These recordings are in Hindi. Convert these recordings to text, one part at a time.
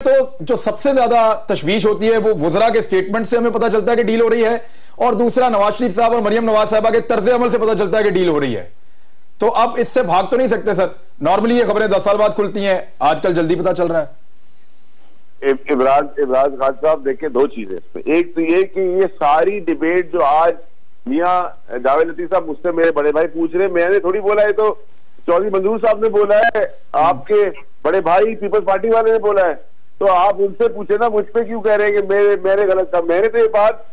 तो जो सबसे ज्यादा तशवीश होती है वो वुज़रा के स्टेटमेंट से हमें पता चलता है कि डील हो रही है, और दूसरा नवाज शरीफ साहब और मरियम नवाज साहबा के तर्ज अमल से पता चलता है कि डील हो रही है। तो अब इससे भाग तो नहीं सकते सर। नॉर्मली ये खबरें 10 साल बाद खुलती हैं, आजकल जल्दी पता चल रहा है। इमरान खान साहब, देखिए दो चीजें इसमें। एक तो ये कि ये सारी डिबेट जो आज मियां जावेद लतीफ साहब मुझसे मेरे बड़े भाई पूछ रहे, मैंने थोड़ी बोला है, तो चौधरी मंजूर साहब ने बोला है, आपके बड़े भाई पीपल्स पार्टी वाले ने बोला है, तो आप उनसे पूछे ना, मुझ पे क्यों कह रहे हैं कि मेरे गलत था। मैंने तो ये बात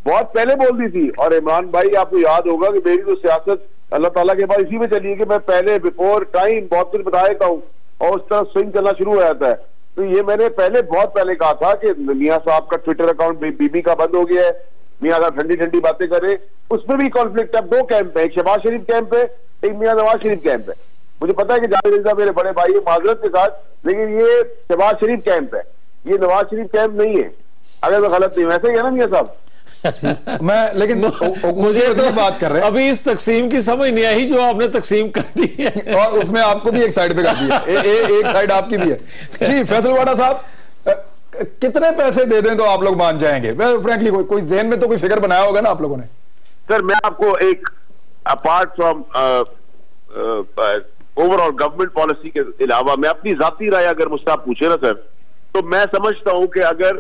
बहुत पहले बोल दी थी। और इमरान भाई, आपको याद होगा कि मेरी तो सियासत अल्लाह ताला के बाद इसी में चली है कि मैं पहले बिफोर टाइम बहुत कुछ बता देता हूँ और उस तरह स्विंग चलना शुरू हो जाता है। तो ये मैंने बहुत पहले कहा था कि मियां साहब का ट्विटर अकाउंट बीबी का बंद हो गया है, मियां अगर ठंडी ठंडी बातें करे उसमें भी कॉन्फ्लिक्ट है। दो कैंप है, एक शहबाज शरीफ कैंप है, एक मियां नवाज शरीफ कैंप है। मुझे पता है कि जावेद साहब मेरे बड़े भाई है, माजरत के साथ, लेकिन ये शहबाज शरीफ कैंप है, ये नवाज शरीफ कैंप नहीं है, अगर मैं गलत नहीं। वैसे ही है ना मियां साहब? मैं लेकिन मुझे तो बात कर रहे हैं, अभी इस तकसीम की समझ नहीं आई जो आपने तकसीम कर दी है, और उसमें आपको भी एक साइड पे कर दिया, एक साइड आपकी भी है। जी फैसल वाडा साहब, कितने पैसे दे दें तो आप लोग मान जाएंगे? फ्रैंकली कोई ज़हन में तो कोई फिगर बनाया होगा ना आप लोगों ने? सर मैं आपको एक, apart from overall government policy के अलावा, मैं अपनी जाती राय अगर मुझसे आप पूछे ना सर, तो मैं समझता हूं कि अगर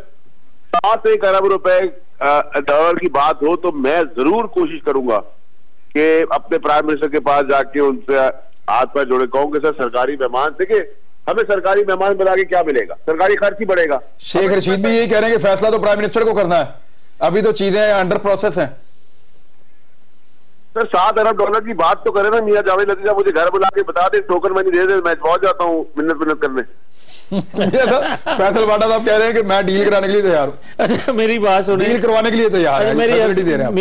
7-1 अरब रुपए डॉलर की बात हो तो मैं जरूर कोशिश करूंगा कि अपने प्राइम मिनिस्टर के पास जाके उनसे हाथ पैर जोड़े कहूंगे, सर सरकारी मेहमान, देखिए हमें सरकारी मेहमान बना के क्या मिलेगा, सरकारी खर्च ही बढ़ेगा। शेख रशीद भी यही कह रहे हैं कि फैसला तो प्राइम मिनिस्टर को करना है, अभी तो चीजें अंडर प्रोसेस हैं। सर 7 अरब डॉलर की बात तो करें ना मियां जावेद लतीफ साहब, मुझे घर बुला के बता दे, टोकन मनी दे दे, मैं पहुंच जाता हूँ मिन्नत करने। फैसल वाडा साहब कह रहे हैं कि मैं डील कराने के लिए तैयार हूं। अच्छा मेरी बात सुनिए, डील करवाने के लिए तैयार है, मेरी दे रहे हैं।